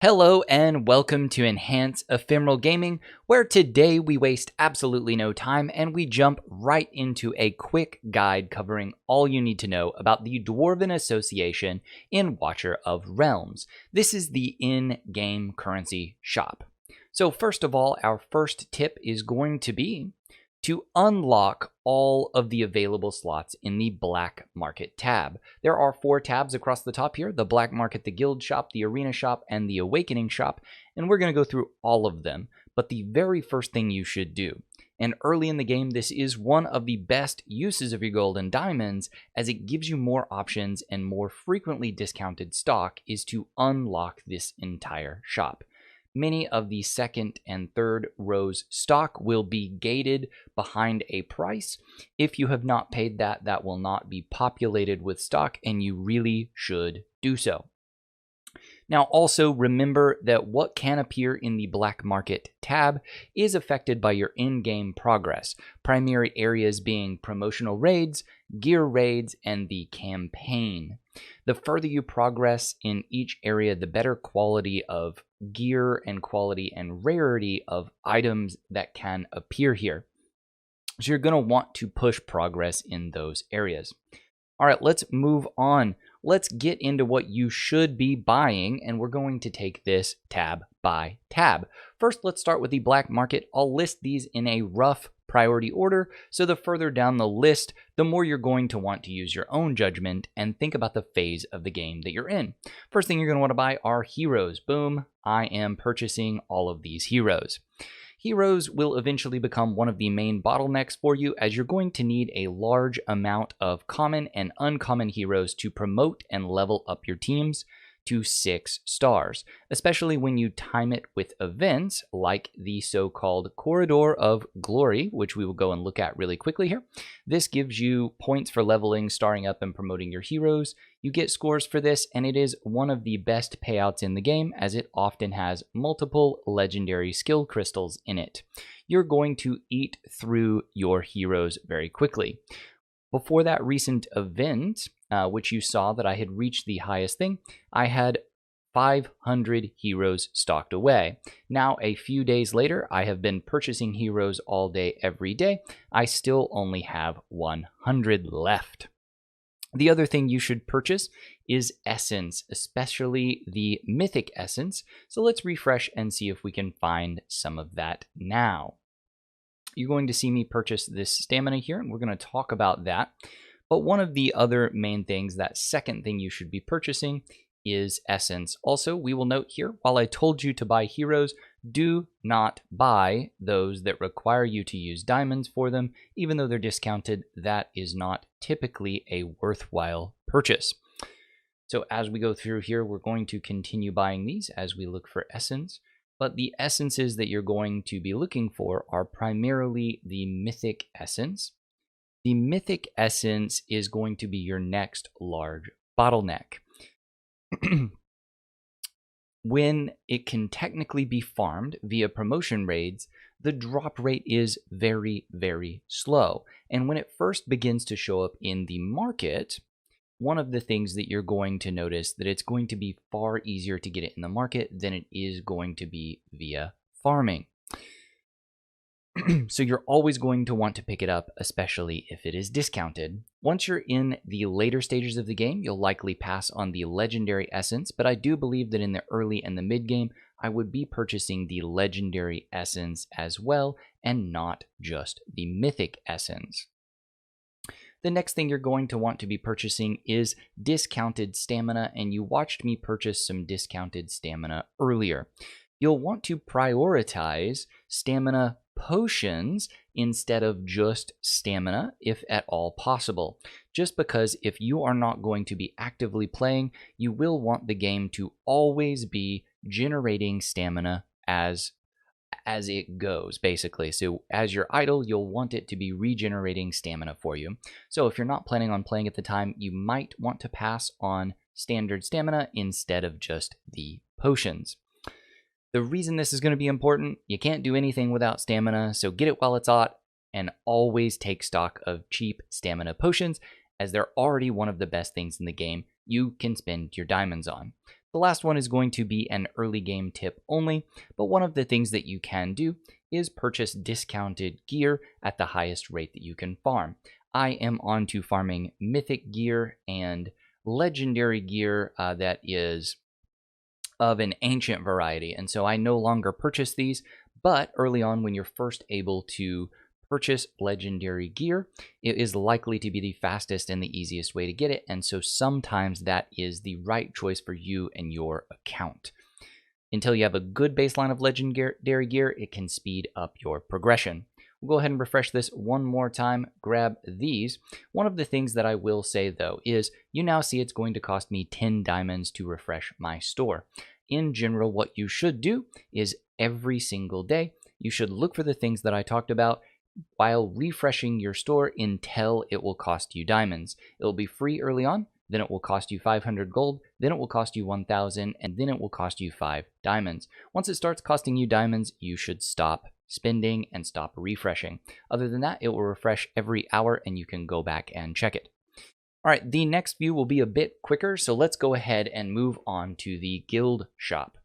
Hello and welcome to Enhance Ephemeral Gaming, where today we waste absolutely no time and we jump right into a quick guide covering all you need to know about the Dwarven Association in Watcher of Realms. This is the in-game currency shop. So first of all, our first tip is going to be to unlock all of the available slots in the Black Market tab. There are 4 tabs across the top here: the Black Market, the Guild Shop, the Arena Shop, and the Awakening Shop, and we're going to go through all of them. But the very first thing you should do, and early in the game this is one of the best uses of your gold and diamonds, as it gives you more options and more frequently discounted stock, is to unlock this entire shop. Many of the second and third rows stock will be gated behind a price. If you have not paid that, that will not be populated with stock, and you really should do so. Now, also remember that what can appear in the Black Market tab is affected by your in-game progress, primary areas being promotional raids, gear raids, and the campaign. The further you progress in each area, the better quality of gear and quality and rarity of items that can appear here. So you're going to want to push progress in those areas. All right, let's move on. Let's get into what you should be buying, and we're going to take this tab by tab. First, let's start with the Black Market. I'll list these in a rough priority order, so the further down the list, the more you're going to want to use your own judgment and think about the phase of the game that you're in. First thing you're going to want to buy are heroes. Boom, I am purchasing all of these heroes. Heroes will eventually become one of the main bottlenecks for you, as you're going to need a large amount of common and uncommon heroes to promote and level up your teams to 6 stars, especially when you time it with events like the so-called Corridor of Glory, which we will go and look at really quickly here. This gives you points for leveling, starring up, and promoting your heroes. You get scores for this, and it is one of the best payouts in the game, as it often has multiple legendary skill crystals in it. You're going to eat through your heroes very quickly. Before that recent event, which you saw that I had reached the highest thing, I had 500 heroes stocked away. Now, a few days later, I have been purchasing heroes all day, every day. I still only have 100 left. The other thing you should purchase is essence, especially the mythic essence. So let's refresh and see if we can find some of that now. You're going to see me purchase this stamina here, and we're going to talk about that. But one of the other main things, that second thing you should be purchasing, is essence. Also, we will note here, while I told you to buy heroes, do not buy those that require you to use diamonds for them. Even though they're discounted, that is not typically a worthwhile purchase. So as we go through here, we're going to continue buying these as we look for essence. But the essences that you're going to be looking for are primarily the mythic essence. The mythic essence is going to be your next large bottleneck. When it can technically be farmed via promotion raids, the drop rate is very, very slow. And when it first begins to show up in the market, one of the things that you're going to notice that it's going to be far easier to get it in the market than it is going to be via farming. So you're always going to want to pick it up, especially if it is discounted. Once you're in the later stages of the game, you'll likely pass on the legendary essence, but I do believe that in the early and the mid game, I would be purchasing the legendary essence as well, and not just the mythic essence. The next thing you're going to want to be purchasing is discounted stamina, and you watched me purchase some discounted stamina earlier. You'll want to prioritize stamina potions instead of just stamina, if at all possible. Just because if you are not going to be actively playing, you will want the game to always be generating stamina as it goes, basically. So as you're idle, you'll want it to be regenerating stamina for you. So if you're not planning on playing at the time, you might want to pass on standard stamina instead of just the potions. The reason this is going to be important, you can't do anything without stamina, so get it while it's hot, and always take stock of cheap stamina potions, as they're already one of the best things in the game you can spend your diamonds on. The last one is going to be an early game tip only, but one of the things that you can do is purchase discounted gear at the highest rate that you can farm. I am on to farming mythic gear and legendary gear that is of an ancient variety, and so I no longer purchase these, but early on when you're first able to purchase legendary gear, it is likely to be the fastest and the easiest way to get it, and so sometimes that is the right choice for you and your account. Until you have a good baseline of legendary gear, it can speed up your progression. We'll go ahead and refresh this one more time, grab these. One of the things that I will say though is you now see it's going to cost me 10 diamonds to refresh my store. In general, what you should do is every single day, you should look for the things that I talked about while refreshing your store until it will cost you diamonds. It will be free early on, then it will cost you 500 gold, then it will cost you 1,000, and then it will cost you 5 diamonds. Once it starts costing you diamonds, you should stop spending and stop refreshing. Other than that, it will refresh every hour and you can go back and check it. All right, the next view will be a bit quicker, so let's go ahead and move on to the guild shop.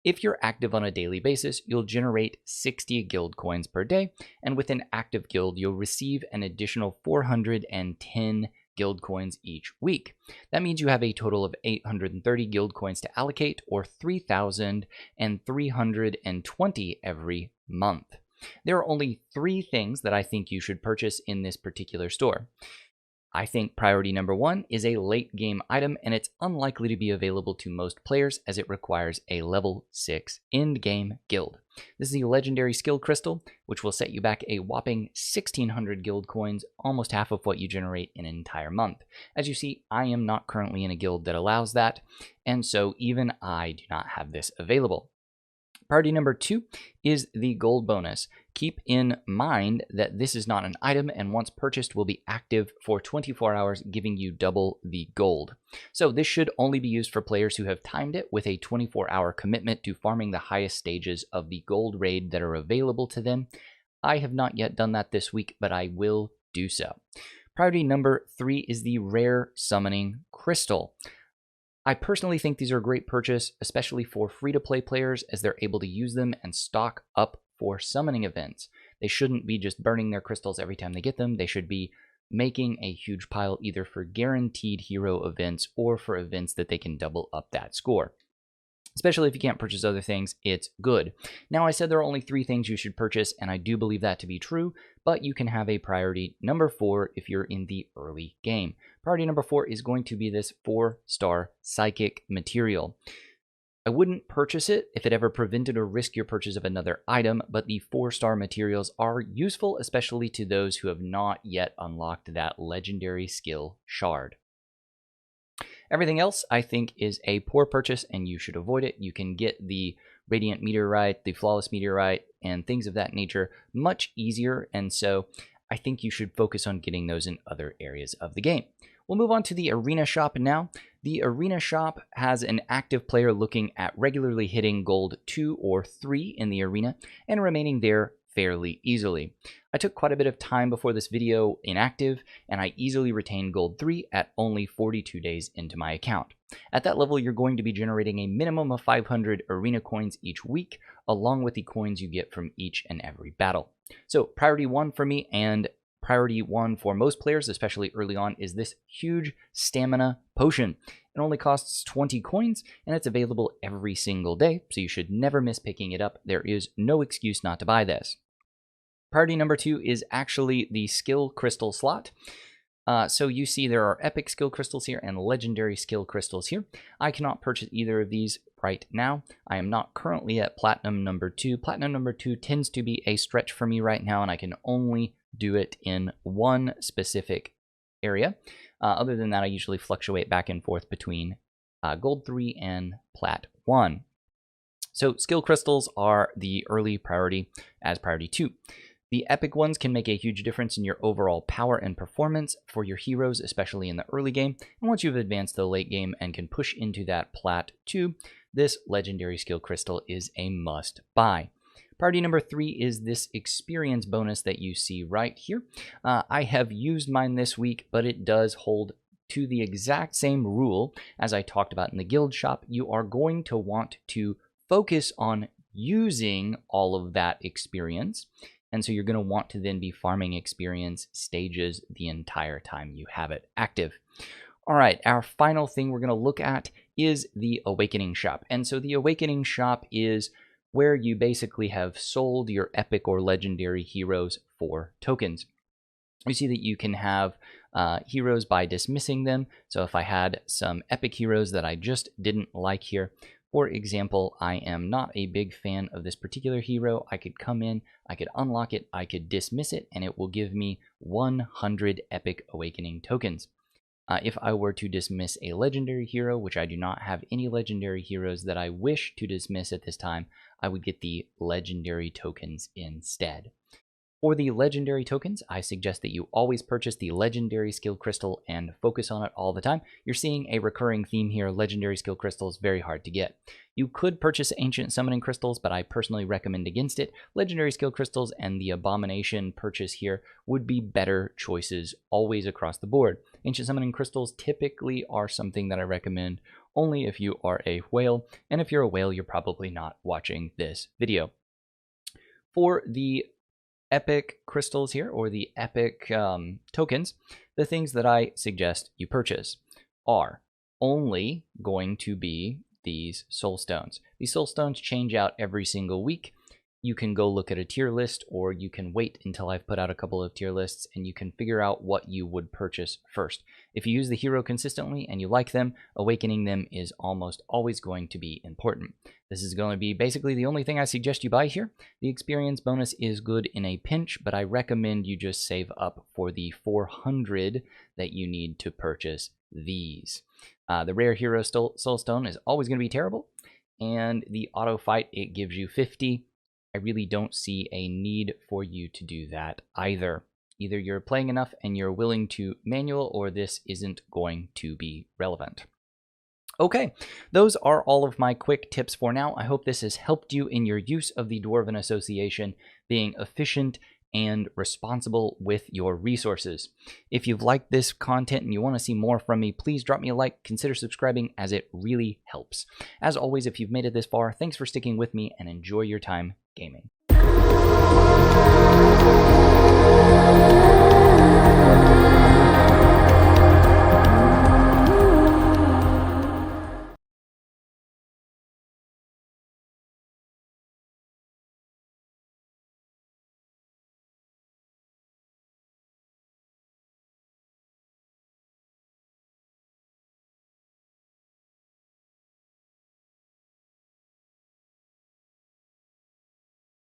If you're active on a daily basis, you'll generate 60 guild coins per day, and with an active guild, you'll receive an additional 410 guild coins each week. That means you have a total of 830 guild coins to allocate, or 3,320 every month. There are only 3 things that I think you should purchase in this particular store. I think priority number 1 is a late game item, and it's unlikely to be available to most players as it requires a level 6 end game guild. This is the legendary skill crystal, which will set you back a whopping 1,600 guild coins, almost half of what you generate in an entire month. As you see, I am not currently in a guild that allows that, and so even I do not have this available. Priority number 2 is the gold bonus. Keep in mind that this is not an item, and once purchased will be active for 24 hours, giving you double the gold. So this should only be used for players who have timed it with a 24-hour commitment to farming the highest stages of the gold raid that are available to them. I have not yet done that this week, but I will do so. Priority number 3 is the rare summoning crystal. I personally think these are a great purchase, especially for free-to-play players, as they're able to use them and stock up for summoning events. They shouldn't be just burning their crystals every time they get them. They should be making a huge pile either for guaranteed hero events or for events that they can double up that score. Especially if you can't purchase other things, it's good. Now, I said there are only 3 things you should purchase, and I do believe that to be true, but you can have a priority number 4 if you're in the early game. Priority number 4 is going to be this 4-star psychic material. I wouldn't purchase it if it ever prevented or risked your purchase of another item, but the 4-star materials are useful, especially to those who have not yet unlocked that legendary skill shard. Everything else, I think, is a poor purchase, and you should avoid it. You can get the Radiant Meteorite, the Flawless Meteorite, and things of that nature much easier, and so I think you should focus on getting those in other areas of the game. We'll move on to the Arena Shop now. The Arena Shop has an active player looking at regularly hitting gold 2 or 3 in the arena and remaining there fairly easily. I took quite a bit of time before this video inactive, and I easily retained gold 3 at only 42 days into my account. At that level, you're going to be generating a minimum of 500 arena coins each week, along with the coins you get from each and every battle. So priority 1 for me, and priority 1 for most players, especially early on, is this huge stamina potion. It only costs 20 coins, and it's available every single day, so you should never miss picking it up. There is no excuse not to buy this. Priority number 2 is actually the skill crystal slot. So you see there are epic skill crystals here and legendary skill crystals here. I cannot purchase either of these right now. I am not currently at platinum number 2. Platinum number 2 tends to be a stretch for me right now, and I can only do it in one specific area. Other than that, I usually fluctuate back and forth between gold 3 and plat 1. So skill crystals are the early priority as priority 2. The epic ones can make a huge difference in your overall power and performance for your heroes, especially in the early game. And once you've advanced to the late game and can push into that plat 2, this legendary skill crystal is a must buy. Priority number 3 is this experience bonus that you see right here. I have used mine this week, but it does hold to the exact same rule as I talked about in the guild shop, you are going to want to focus on using all of that experience. And so you're going to want to then be farming experience stages the entire time you have it active. All right, our final thing we're going to look at is the Awakening Shop. And so the Awakening Shop is where you basically have sold your epic or legendary heroes for tokens. You see that you can have heroes by dismissing them. So if I had some epic heroes that I just didn't like here, for example, I am not a big fan of this particular hero, I could come in, I could unlock it, I could dismiss it, and it will give me 100 epic awakening tokens. If I were to dismiss a legendary hero, which I do not have any legendary heroes that I wish to dismiss at this time, I would get the legendary tokens instead. For the legendary tokens, I suggest that you always purchase the legendary skill crystal and focus on it all the time. You're seeing a recurring theme here. Legendary skill crystals, very hard to get. You could purchase ancient summoning crystals, but I personally recommend against it. Legendary skill crystals and the abomination purchase here would be better choices always across the board. Ancient summoning crystals typically are something that I recommend only if you are a whale, and if you're a whale, you're probably not watching this video. For the epic crystals here, or the epic tokens, the things that I suggest you purchase are only going to be these soul stones. These soul stones change out every single week. You can go look at a tier list, or you can wait until I've put out a couple of tier lists and you can figure out what you would purchase first. If you use the hero consistently and you like them, awakening them is almost always going to be important. This is going to be basically the only thing I suggest you buy here. The experience bonus is good in a pinch, but I recommend you just save up for the 400 that you need to purchase these. The rare hero soul stone is always going to be terrible, and the auto fight, it gives you 50. I really don't see a need for you to do that either. Either you're playing enough and you're willing to manual, or this isn't going to be relevant. Okay, those are all of my quick tips for now. I hope this has helped you in your use of the Dwarven Association, being efficient and responsible with your resources. If you've liked this content and you want to see more from me, please drop me a like, consider subscribing, as it really helps. As always, if you've made it this far, thanks for sticking with me and enjoy your time gaming.